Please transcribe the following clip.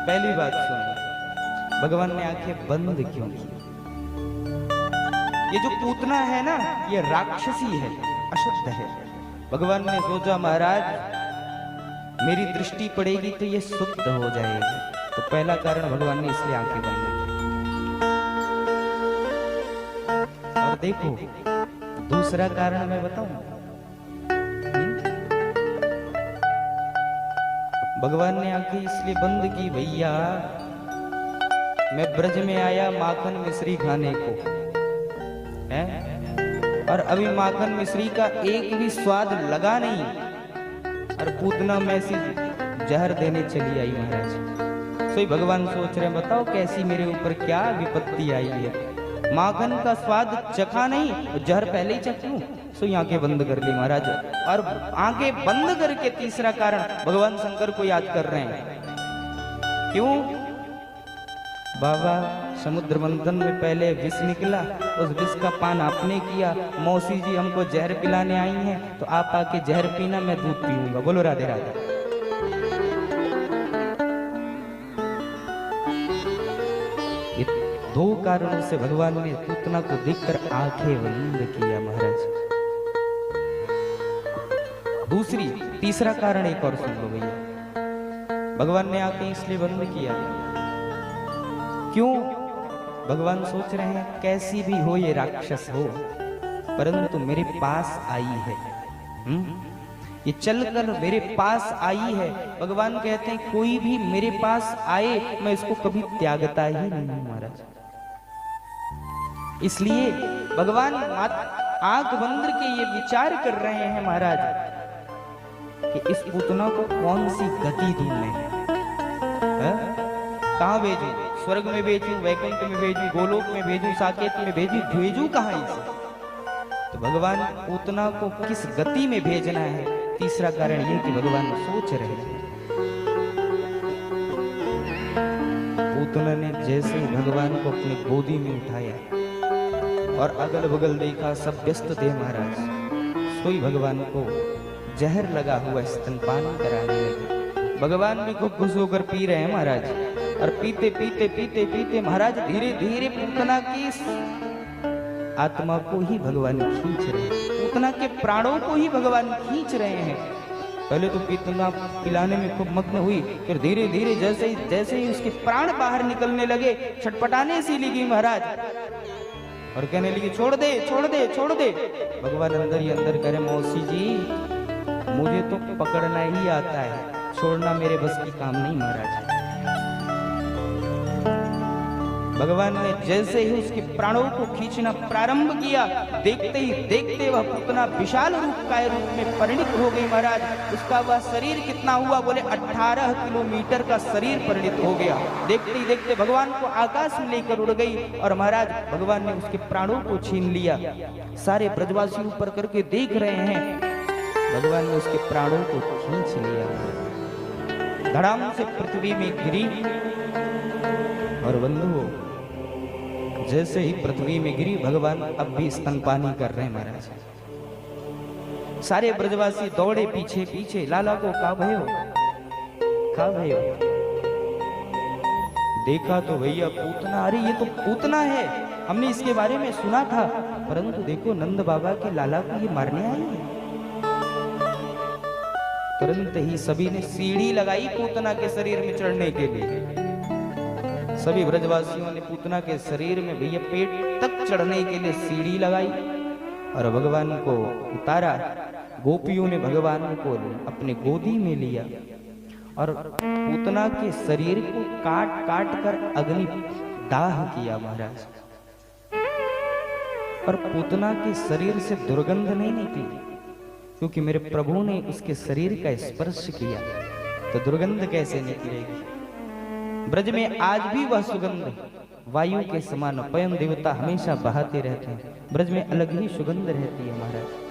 पहली बात सुनो, भगवान ने आंखें बंद क्यों की? ये जो पूतना है ना, ये राक्षसी है, अशुद्ध है। भगवान ने सोचा महाराज मेरी दृष्टि पड़ेगी तो ये शुद्ध हो जाएगी, तो पहला कारण भगवान ने इसलिए आंखें बंद की। और देखो दूसरा कारण मैं बताऊं, भगवान ने आंखें इसलिए बंद की, भैया मैं ब्रज में आया माखन मिश्री खाने को है, और अभी माखन मिश्री का एक भी स्वाद लगा नहीं, और पूतना में से जहर देने चली आई महाराज। सो भगवान सोच रहे हैं बताओ कैसी मेरे ऊपर क्या विपत्ति आई है, माखन का स्वाद चखा नहीं, जहर पहले ही चख लूं। सो आंखें बंद कर ली महाराज, और आंखें बंद करके तीसरा कारण भगवान शंकर को याद कर रहे हैं। क्यों? बाबा समुद्र मंथन में पहले विष निकला, उस विष का पान आपने किया, मौसी जी हमको जहर पिलाने आई हैं, तो आप आके जहर पीना, मैं दूध पीऊंगा। बोलो राधे राधे। ये दो कारणों से भगवान ने पूतना को देखकर आंखें बंद किया महाराज। तीसरा कारण एक और सुन लो भैया, भगवान ने आंखें इसलिए बंद किया, क्यों? भगवान सोच रहे हैं कैसी भी हो ये राक्षस हो, परंतु मेरे पास आई है, ये चलकर मेरे पास आई है। भगवान कहते हैं कोई भी मेरे पास आए मैं इसको कभी त्यागता ही नहीं महाराज। इसलिए भगवान आंख बंद के ये विचार कर रहे हैं महाराज कि इस पूतना को कौन सी गति दूं मैं, कहां भेजूं? स्वर्ग में भेजूं, वैकुंठ में भेजूं, गोलोक में भेजूं, साकेत में भेजूं कहां इसे? तो भगवान पूतना को किस गति में भेजना है, तीसरा कारण यह कि भगवान सोच रहे हैं। पूतना ने जैसे ही भगवान को अपनी गोदी में उठाया और अगल बगल देखा, सब व्यस्त थे महाराज, सोई भगवान को जहर लगा हुआ स्तनपान कराने लगे। भगवान भी खूब खुश होकर पी रहे हैं महाराज, और पीते पीते पीते पीते महाराज धीरे धीरे पूतना की आत्मा को ही भगवान खींच रहे हैं, पूतना के प्राणों को ही भगवान खींच रहे हैं। पहले तो पूतना पिलाने में खूब मग्न हुई, फिर धीरे धीरे जैसे ही उसके प्राण बाहर निकलने लगे, छटपटाने सी लगी महाराज, और कहने लगी छोड़ दे छोड़ दे छोड़ दे। भगवान अंदर ही अंदर करे मौसी जी मुझे तो पकड़ना ही आता है, छोड़ना मेरे बस की काम नहीं महाराज। भगवान ने जैसे ही उसके प्राणों को खींचना प्रारंभ किया, देखते ही देखते वह पूतना विशाल काय रूप में परिणित हो गई महाराज। उसका वह शरीर कितना हुआ? बोले 18 किलोमीटर का शरीर परिणित हो गया। देखते ही देखते भगवान को आकाश में लेकर उड़ गई, और महाराज भगवान ने उसके प्राणों को छीन लिया। सारे ब्रजवासी ऊपर करके देख रहे हैं, भगवान ने उसके प्राणों को खींच लिया, धड़ाम से पृथ्वी में गिरी। और बंधुओं जैसे ही पृथ्वी में गिरी, भगवान अब भी स्तनपानी कर रहे हैं महाराज। सारे ब्रजवासी दौड़े पीछे पीछे, लाला को का भयो का भयो। देखा तो भैया पूतना, अरे ये तो पूतना है, हमने इसके बारे में सुना था, परंतु देखो नंद बाबा के लाला को ये मारने आई है। तुरंत ही सभी ने सीढ़ी लगाई पूतना के शरीर में चढ़ने के लिए। सभी ब्रजवासियों ने पूतना के शरीर में भैया पेट तक चढ़ने के लिए सीढ़ी लगाई और भगवान को उतारा। गोपियों ने भगवान को अपने गोदी में लिया और पूतना के शरीर को काट काट कर अग्नि दाह किया महाराज। पर पूतना के शरीर से दुर्गंध नहीं निकली, क्योंकि मेरे प्रभु ने उसके शरीर का स्पर्श किया, तो दुर्गंध कैसे निकलेगी। ब्रज में आज भी वह सुगंध वायु के समान पयन देवता हमेशा बहाते रहते हैं। ब्रज में अलग ही सुगंध रहती है महाराज।